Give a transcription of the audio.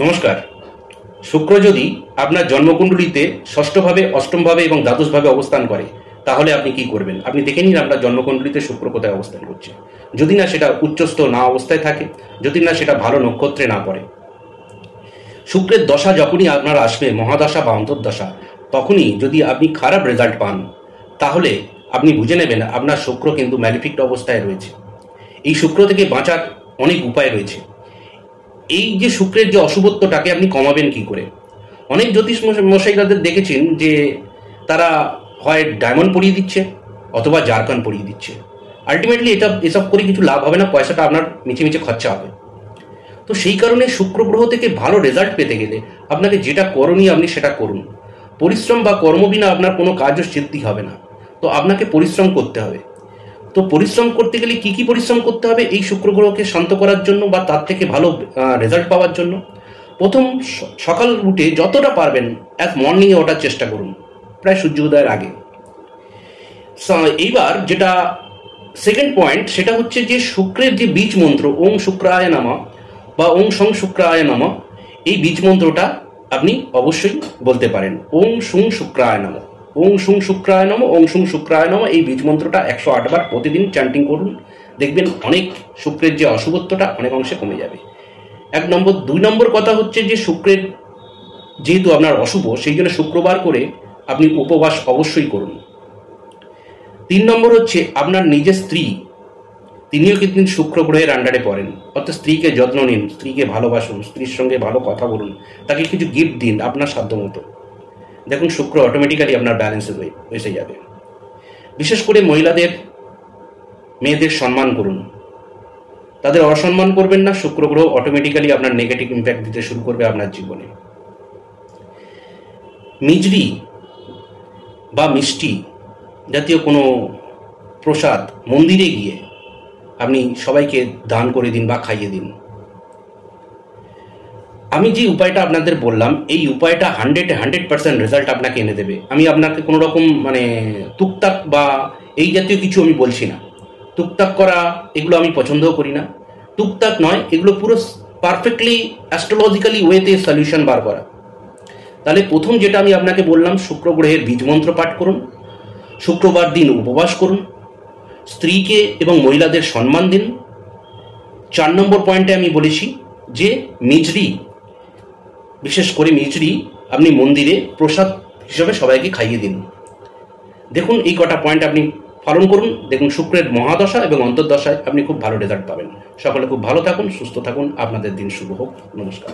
নমস্কার। শুক্র যদি আপনার জন্মকুণ্ডলিতে ষষ্ঠভাবে, অষ্টমভাবে এবং দ্বাদশভাবে অবস্থান করে, তাহলে আপনি কি করবেন? আপনি দেখে নিন আপনার জন্মকুণ্ডলিতে শুক্র কোথায় অবস্থান করছে। যদি না সেটা উচ্চস্থ না অবস্থায় থাকে, যদি না সেটা ভালো নক্ষত্রে না পড়ে। শুক্রের দশা যখনই আপনার আসবে, মহাদশা বা অন্তর্দশা, তখনই যদি আপনি খারাপ রেজাল্ট পান, তাহলে আপনি বুঝে নেবেন আপনার শুক্র কিন্তু ম্যালিফিক্ট অবস্থায় রয়েছে। এই শুক্র থেকে বাঁচার অনেক উপায় রয়েছে। এই যে শুক্রের যে অশুভত্বটাকে আপনি কমাবেন কি করে? অনেক জ্যোতিষ মশাইরাদের দেখেছেন যে তারা হয় ডায়মন্ড পরিয়ে দিচ্ছে অথবা জারকান পরিয়ে দিচ্ছে। আলটিমেটলি এসব করে কিছু লাভ হবে না, পয়সাটা আপনার মিছে মিছে খরচা হবে। তো সেই কারণে শুক্র গ্রহ থেকে ভালো রেজাল্ট পেতে গেলে আপনাকে যেটা করণীয় আপনি সেটা করুন। পরিশ্রম বা কর্ম বিনা আপনার কোনো কাজও সিদ্ধি হবে না। তো আপনাকে পরিশ্রম করতে হবে। তো পরিশ্রম করতে গেলে কি কি পরিশ্রম করতে হবে এই শুক্র গ্রহকে শান্ত করার জন্য বা তার থেকে ভালো রেজাল্ট পাওয়ার জন্য? প্রথম, সকাল উঠে যতটা পারবেন মর্নিংয়ে ওঠার চেষ্টা করুন, প্রায় সূর্যোদয়ের আগে। এইবার যেটা সেকেন্ড পয়েন্ট, সেটা হচ্ছে যে শুক্রের যে বীজ মন্ত্র ওং শুক্রায় নমঃ বা ওং সং শুক্রায় নমঃ, এই বীজ মন্ত্রটা আপনি অবশ্যই বলতে পারেন। ওং সুং শুক্রায় নমঃ, ওং সুং শুক্রায় নমঃ, ওং সুং শুক্রায় নমঃ, এই বীজ মন্ত্রটা 108 বার প্রতিদিন চ্যান্টিং করুন। দেখবেন অনেক শুক্রের যে অশুভত্বটা অনেক অংশে কমে যাবে। 1 নম্বর। 2 নম্বর কথা হচ্ছে যে শুক্রের যেহেতু আপনার অশুভ, সেই জন্য শুক্রবার করে আপনি উপবাস অবশ্যই করুন। 3 নম্বর হচ্ছে আপনার নিজের স্ত্রী, তিনিও কিন্তু শুক্র গ্রহের আন্ডারে পড়েন। অর্থাৎ স্ত্রীকে যত্ন নিন, স্ত্রীকে ভালোবাসুন, স্ত্রীর সঙ্গে ভালো কথা বলুন, তাকে কিছু গিফট দিন আপনার সাধ্য মতো। দেখুন শুক্র অটোমেটিক্যালি আপনার ব্যালেন্সে এসে যাবে। বিশেষ করে মেয়েদের সম্মান করুন, তাদের অসম্মান করবেন না। শুক্র গ্রহ অটোমেটিক্যালি আপনার নেগেটিভ ইম্প্যাক্ট দিতে শুরু করবে আপনার জীবনে। মিজরি বা মিষ্টি জাতীয় কোনো প্রসাদ মন্দিরে গিয়ে আপনি সবাইকে দান করে দিন বা খাইয়ে দিন। আমি যে উপায়টা আপনাদের বললাম, এই উপায়টা 100% রেজাল্ট আপনাকে এনে দেবে। আমি আপনাকে কোনো রকম তুকতাক বা এই জাতীয় কিছু আমি বলছি না। তুকতাক করা এগুলো আমি পছন্দও করি না। তুকতাক নয়, এগুলো পুরো পারফেক্টলি অ্যাস্ট্রোলজিক্যালি ওয়েতে সলিউশন বার করা। তাহলে প্রথম যেটা আমি আপনাকে বললাম, শুক্র গ্রহের বীজ মন্ত্র পাঠ করুন, শুক্রবার দিন উপবাস করুন, স্ত্রীকে এবং মহিলাদের সম্মান দিন। 4 নম্বর পয়েন্টে আমি বলেছি যে মিজরি, বিশেষ করে মিজরি আপনি মন্দিরে প্রসাদ হিসেবে সবাইকে খাইয়ে দিন। দেখুন এই কটা পয়েন্ট আপনি পালন করুন, দেখুন শুক্রের মহাদশা এবং অন্তর্দশায় আপনি খুব ভালো রেজাল্ট পাবেন। সকলে খুব ভালো থাকুন, সুস্থ থাকুন, আপনাদের দিন শুভ হোক। নমস্কার।